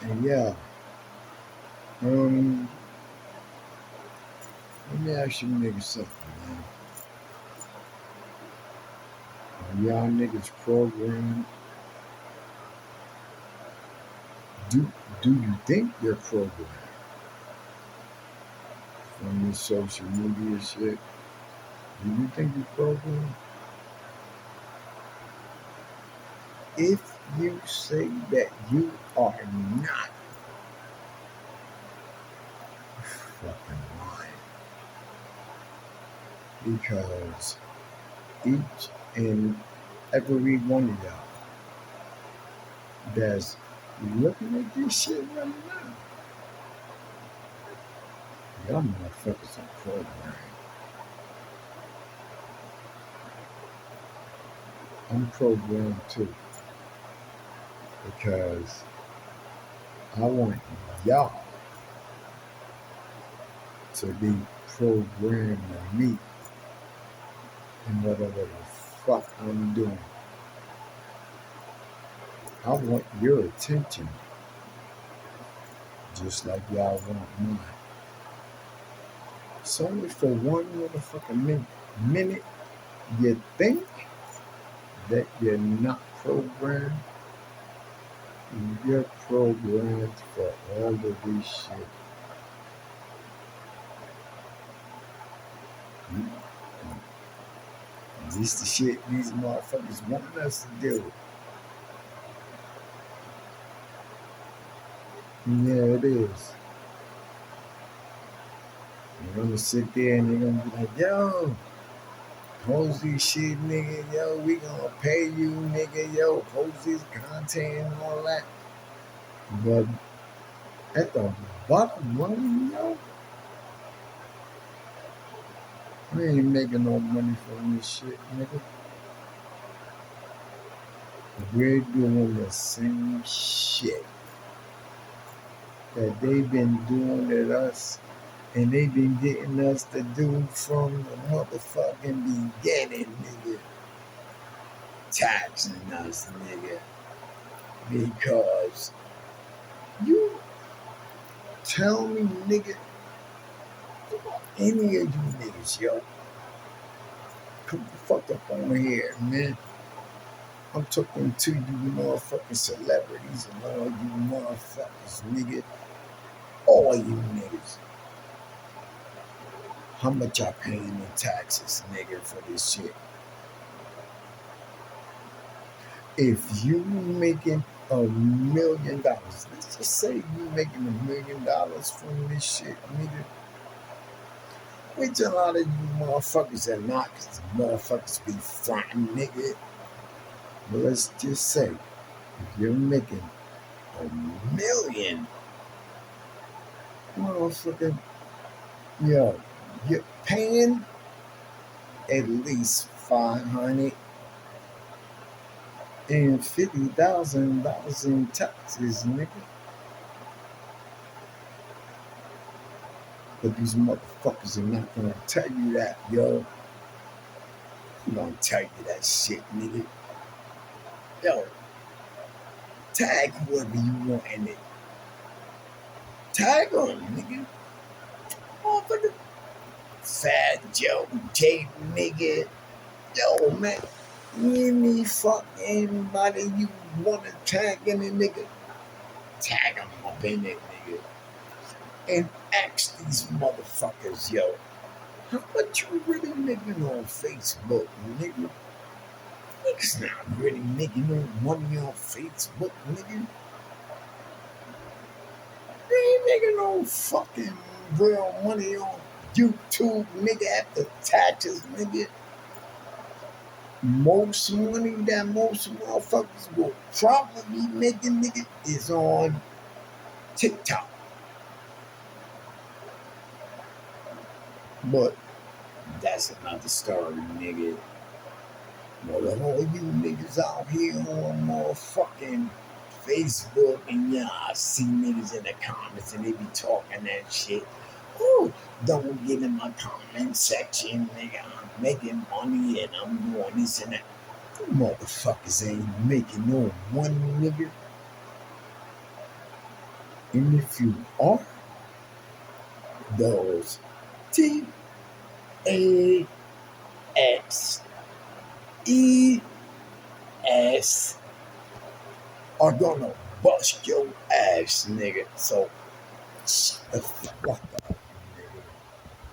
And yeah, um, let me ask you niggas something, man. Are y'all niggas programmed? Do do you think you're programmed from this social media shit? Do you think you're programmed? If you say that you are not, fucking lying. Because each and every one of y'all that's looking at this shit right now, y'all motherfuckers are programmed. I'm programmed too because I want y'all to be programmed to me in whatever the fuck I'm doing. I want your attention just like y'all want mine. So only for one motherfucking minute you think that you're not programmed, you're programmed for all of this shit. This the shit these motherfuckers want us to do. Yeah, it is. You're gonna sit there and they're gonna be like, yo, post this shit, nigga. Yo, we gonna pay you, nigga. Yo, post this content and all that. But at the bottom line, yo, we ain't making no money from this shit, nigga. We're doing the same shit that they've been doing at us and they've been getting us to do from the motherfucking beginning, nigga. Taxing us, nigga. Because you tell me, nigga, any of you niggas, yo, come the fuck up on here, man. I'm talking to you motherfucking celebrities and all you motherfuckers, nigga. All you niggas. How much y'all paying in taxes, nigga, for this shit? If you making $1 million, let's just say you making $1 million from this shit, nigga. Which a lot of you motherfuckers are not, because the motherfuckers be fronting, nigga. But let's just say, if you're making $1 million, motherfucker, yo, you're paying at least $550,000 in taxes, nigga. But these motherfuckers are not gonna tell you that, yo. Who gonna tell you that shit, nigga? Yo, tag whoever you want in it. Tag them, nigga. Motherfucker. Fat Joe, J nigga. Yo, man. Any fuck anybody you wanna tag in it, nigga. Tag them up in it, nigga. And ask these motherfuckers, yo, how much you really making on Facebook, nigga? Niggas not really making no money on Facebook, nigga. They ain't making no fucking real money on YouTube, nigga, after taxes, nigga. Most money that most motherfuckers will probably be making, nigga, is on TikTok. But that's another story, nigga. Well, all you niggas out here on motherfucking Facebook and yeah, I see niggas in the comments and they be talking that shit. Oh, don't get in my comment section, nigga. I'm making money and I'm doing this and that. You motherfuckers ain't making no money, nigga. And if you are, those TAXES are gonna bust your ass, nigga. So shut the fuck up.